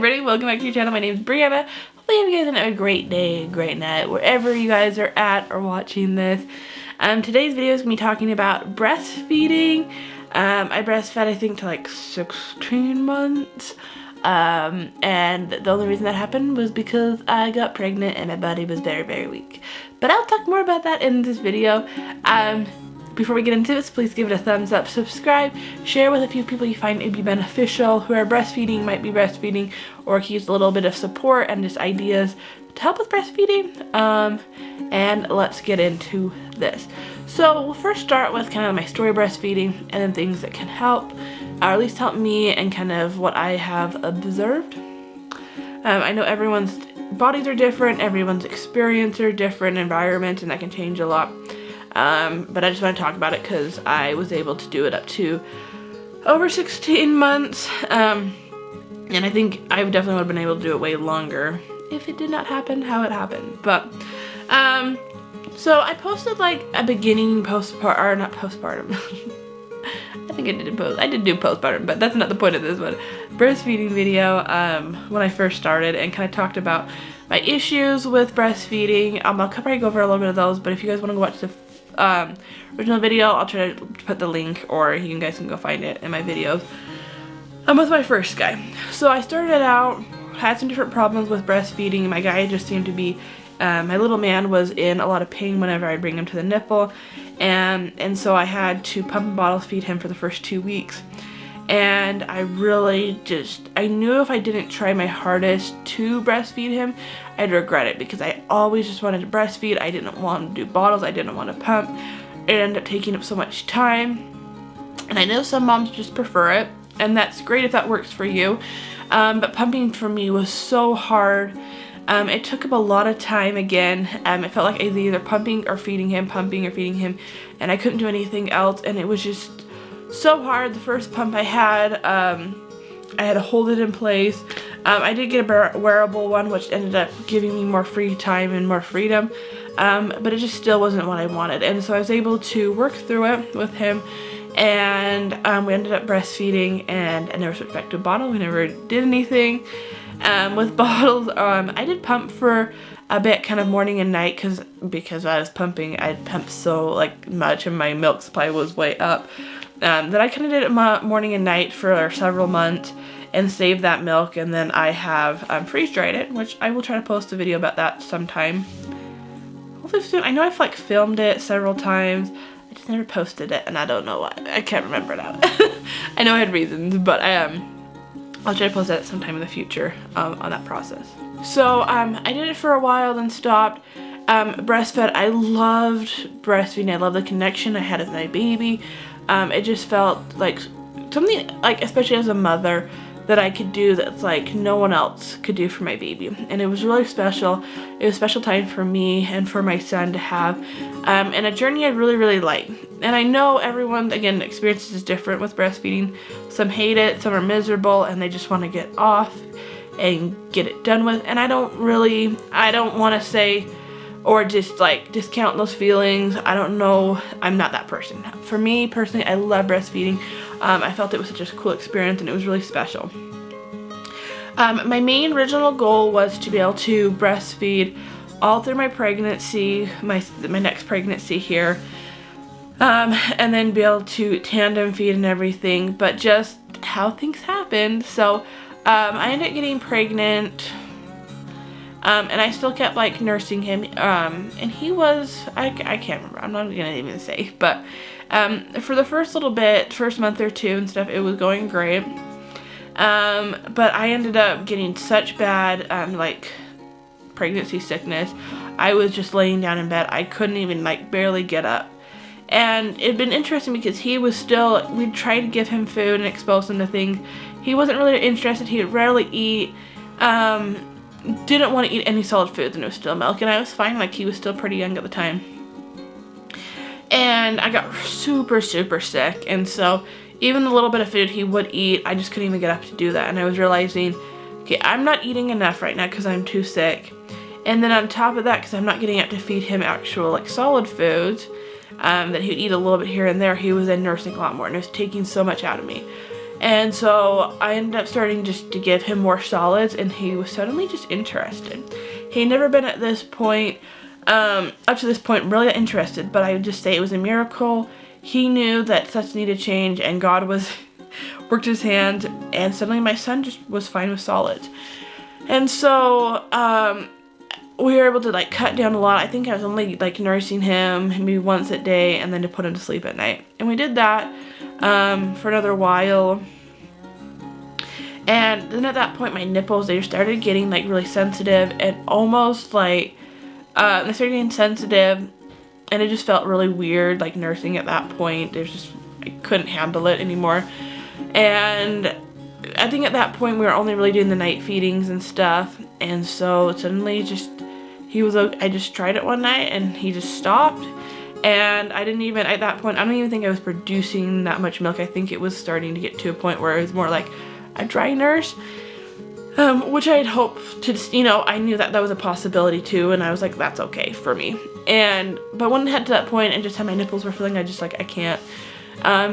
everybody, welcome back to your channel. My name is Brianna. Hopefully you guys have a great day, great night, wherever you guys are at or watching this. Today's video is going to be talking about breastfeeding. I breastfed I think to like 16 months. And the only reason that happened was because I got pregnant and my body was very, very weak. But I'll talk more about that in this video. Before we get into this, please give it a thumbs up, subscribe, share with a few people you find it would be beneficial who are breastfeeding, might be breastfeeding, or can use a little bit of support and just ideas to help with breastfeeding. And let's get into this. So we'll first start with kind of my story of breastfeeding and then things that can help, or at least help me, and kind of what I have observed. I know everyone's bodies are different, everyone's experience are different, environments, and that can change a lot. But I just want to talk about it because I was able to do it up to over 16 months. And I think I definitely would have been able to do it way longer if it did not happen how it happened. But, so I posted like a beginning postpartum, or not postpartum. I think I did do postpartum, but that's not the point of this one. Breastfeeding video, when I first started, and kind of talked about my issues with breastfeeding. I'll probably go over a little bit of those, but if you guys want to go watch the original video, I'll try to put the link, or you guys can go find it in my videos. I'm with my first guy. So I started out, had some different problems with breastfeeding. My guy just seemed to be, my little man was in a lot of pain whenever I bring him to the nipple, and so I had to pump and bottle feed him for the first 2 weeks. And I really I knew if I didn't try my hardest to breastfeed him, I'd regret it, because I always just wanted to breastfeed. I didn't want to do bottles, I didn't want to pump. It ended up taking up so much time. And I know some moms just prefer it, and that's great if that works for you. But pumping for me was so hard. It took up a lot of time again. It felt like I was either pumping or feeding him, and I couldn't do anything else, and it was just so hard. The first pump I had to hold it in place. I did get a wearable one, which ended up giving me more free time and more freedom, but it just still wasn't what I wanted, and so I was able to work through it with him, and we ended up breastfeeding, and I never switched back to a bottle. We never did anything with bottles. I did pump for a bit, kind of morning and night, because I was pumping, I'd pumped so like much and my milk supply was way up, that I kind of did it morning and night for several months and saved that milk. And then I have freeze dried it, which I will try to post a video about that sometime, hopefully soon. I know I've like filmed it several times, I just never posted it, and I don't know why. I can't remember now. I know I had reasons, but I'll try to post that sometime in the future on that process. So I did it for a while, then stopped. Breastfed, I loved breastfeeding. I loved the connection I had with my baby. It just felt like something, like, especially as a mother, that I could do that's like no one else could do for my baby. And it was really special. It was a special time for me and for my son to have, and a journey I really, really like. And I know everyone, again, experience is different with breastfeeding. Some hate it, some are miserable, and they just want to get off and get it done with. And I don't want to say or just like discount those feelings. I don't know, I'm not that person. For me personally, I love breastfeeding. I felt it was such a cool experience, and it was really special. My main original goal was to be able to breastfeed all through my pregnancy, my next pregnancy here, and then be able to tandem feed and everything, but just how things happened. So I ended up getting pregnant, and I still kept like nursing him, and he was, I can't remember, I'm not gonna even say, but for the first little bit, first month or two and stuff, it was going great, but I ended up getting such bad like pregnancy sickness. I was just laying down in bed. I couldn't even like barely get up. And it'd been interesting because he was still, we'd try to give him food and expose him to things. He wasn't really interested. He would rarely eat, didn't want to eat any solid foods, and it was still milk. And I was fine, like he was still pretty young at the time. And I got super, super sick. And so even the little bit of food he would eat, I just couldn't even get up to do that. And I was realizing, okay, I'm not eating enough right now because I'm too sick. And then on top of that, because I'm not getting up to feed him actual like solid foods, that he would eat a little bit here and there, he was then nursing a lot more, and it was taking so much out of me. And so I ended up starting just to give him more solids, and he was suddenly just interested. He had never been at this point, up to this point, really interested, but I would just say it was a miracle. He knew that such needed change, and God was worked his hands, and suddenly my son just was fine with solids. And so we were able to like cut down a lot. I think I was only like nursing him maybe once a day, and then to put him to sleep at night. And we did that for another while. And then at that point, my nipples, they started getting like really sensitive, and almost like they started getting sensitive, and it just felt really weird like nursing at that point. There's just, I couldn't handle it anymore. And I think at that point we were only really doing the night feedings and stuff, and so suddenly just I just tried it one night and he just stopped. And I didn't even, at that point, I don't even think I was producing that much milk. I think it was starting to get to a point where it was more like a dry nurse, which I had hoped to just, you know, I knew that that was a possibility too, and I was like, that's okay for me. But when it had to that point and just how my nipples were feeling, I just like, I can't.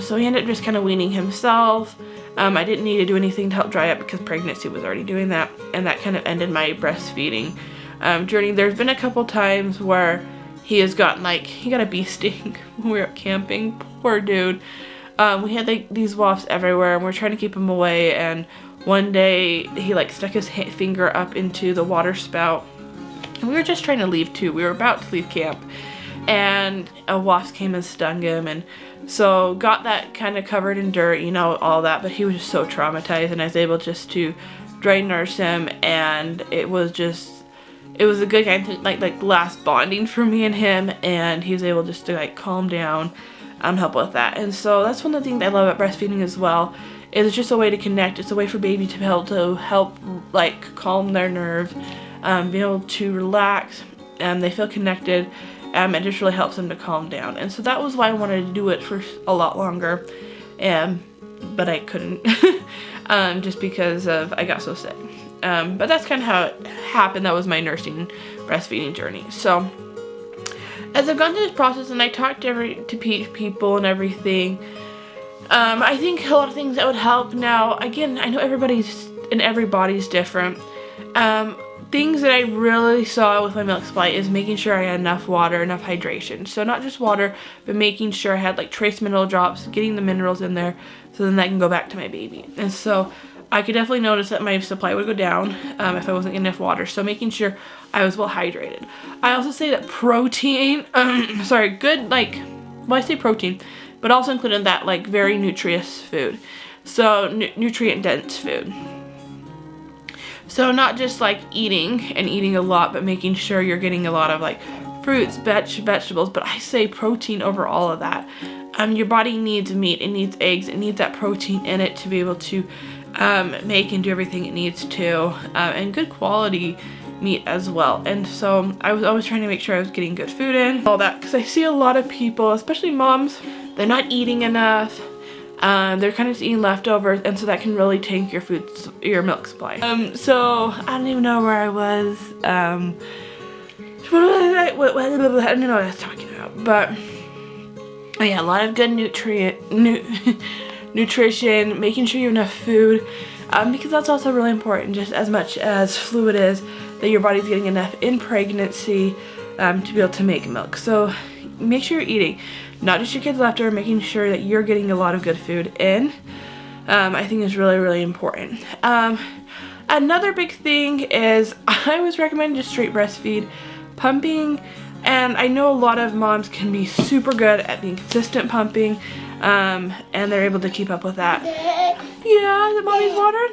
So he ended up just kind of weaning himself. I didn't need to do anything to help dry up because pregnancy was already doing that, and that kind of ended my breastfeeding journey. There's been a couple times where he has gotten like, he got a bee sting when we were camping. Poor dude. We had like these wasps everywhere, and we were trying to keep him away, and one day he like stuck his finger up into the water spout, and we were just trying to leave too. We were about to leave camp, and a wasp came and stung him, and so got that kind of covered in dirt, you know, all that, but he was just so traumatized, and I was able just to dry nurse him, and it was a good kind of like last bonding for me and him, and he was able just to like calm down, help with that. And so that's one of the things I love about breastfeeding as well. It's just a way to connect. It's a way for baby to be able to help like calm their nerves, be able to relax, and they feel connected. It just really helps them to calm down. And so that was why I wanted to do it for a lot longer, but I couldn't just because of I got so sick. But that's kind of how it happened. That was my nursing breastfeeding journey. So as I've gone through this process and I talked to people and everything, I think a lot of things that would help. Now, again, I know everybody's and every body's different. Things that I really saw with my milk supply is making sure I had enough water, enough hydration. So not just water, but making sure I had like trace mineral drops, getting the minerals in there, so then that can go back to my baby. And so I could definitely notice that my supply would go down if I wasn't getting enough water. So making sure I was well hydrated. I also say that protein, good, like, well, I say protein, but also including that like very nutritious food. So nutrient dense food. So not just like eating a lot, but making sure you're getting a lot of like fruits, vegetables, but I say protein over all of that. Your body needs meat, it needs eggs, it needs that protein in it to be able to make and do everything it needs to, and good quality meat as well. And so I was always trying to make sure I was getting good food in, all that, because I see a lot of people, especially moms, they're not eating enough. They're kind of just eating leftovers, and so that can really tank your milk supply. So I don't even know where I was. I don't know what I was talking about, but yeah, a lot of good nutrition, making sure you have enough food, because that's also really important, just as much as fluid is, that your body's getting enough in pregnancy to be able to make milk. So make sure you're eating. Not just your kids leftover, making sure that you're getting a lot of good food in, I think is really, really important. Another big thing is I always recommend just straight breastfeed. Pumping, and I know a lot of moms can be super good at being consistent pumping, and they're able to keep up with that. Yeah, the mommy's water?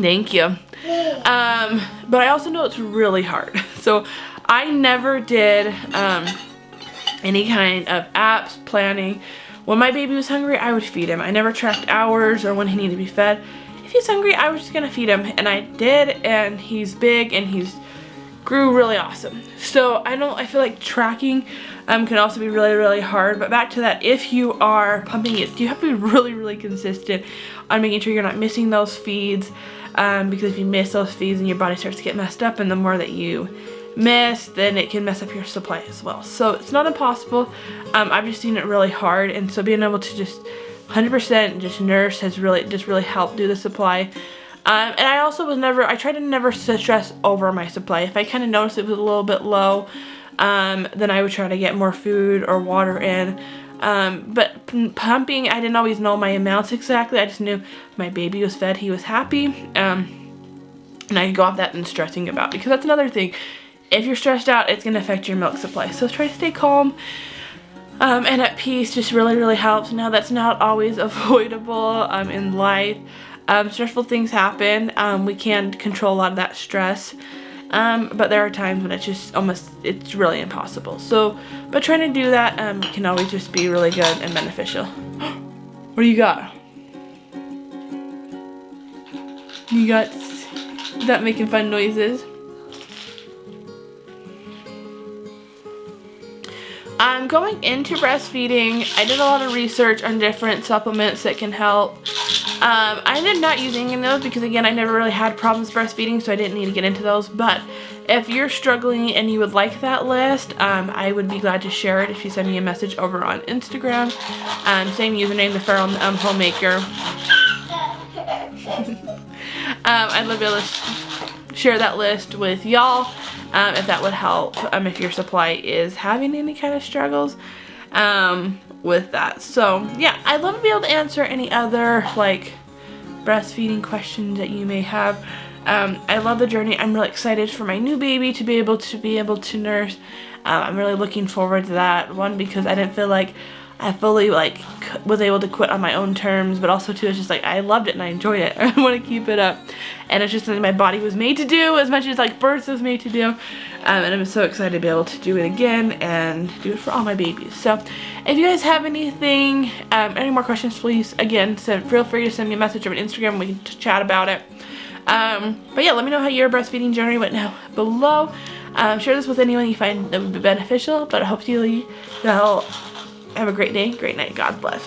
Thank you. But I also know it's really hard. So I never did any kind of apps, planning. When my baby was hungry, I would feed him. I never tracked hours or when he needed to be fed. If he's hungry, I was just gonna feed him, and I did, and he's big and he's grew really awesome. So I feel like tracking can also be really, really hard. But back to that, if you are pumping it, you have to be really, really consistent on making sure you're not missing those feeds, because if you miss those feeds, and your body starts to get messed up, and the more that you miss, then it can mess up your supply as well. So it's not impossible. I've just seen it really hard, and so being able to just 100% just nurse has really helped do the supply. And I also I try to never stress over my supply. If I kind of noticed it was a little bit low, then I would try to get more food or water in. But pumping, I didn't always know my amounts exactly. I just knew my baby was fed, he was happy. And I could go off that and stressing about, because that's another thing. If you're stressed out, it's going to affect your milk supply. So try to stay calm. And at peace just really helps. Now that's not always avoidable in life. Stressful things happen. We can't control a lot of that stress. But there are times when it's really impossible. So, but trying to do that can always just be really good and beneficial. What do you got? You got that making fun noises. Going into breastfeeding, I did a lot of research on different supplements that can help. I ended up not using any of those because, again, I never really had problems breastfeeding, so I didn't need to get into those. But if you're struggling and you would like that list, I would be glad to share it if you send me a message over on Instagram. Same username, the feral Homemaker. I'd love to be able to share that list with y'all. If that would help, if your supply is having any kind of struggles with that. So yeah, I'd love to be able to answer any other like breastfeeding questions that you may have. I love the journey. I'm really excited for my new baby to be able to nurse. I'm really looking forward to that one, because I didn't feel like I fully was able to quit on my own terms, but also too, it's just like I loved it and I enjoyed it. I want to keep it up, and it's just something my body was made to do as much as like birth was made to do. And I'm so excited to be able to do it again and do it for all my babies. So if you guys have anything, any more questions, please, again, feel free to send me a message over on Instagram. We can chat about it. But yeah, let me know how your breastfeeding journey went down below. Share this with anyone you find that would be beneficial, but I hope you'll have a great day, great night. God bless.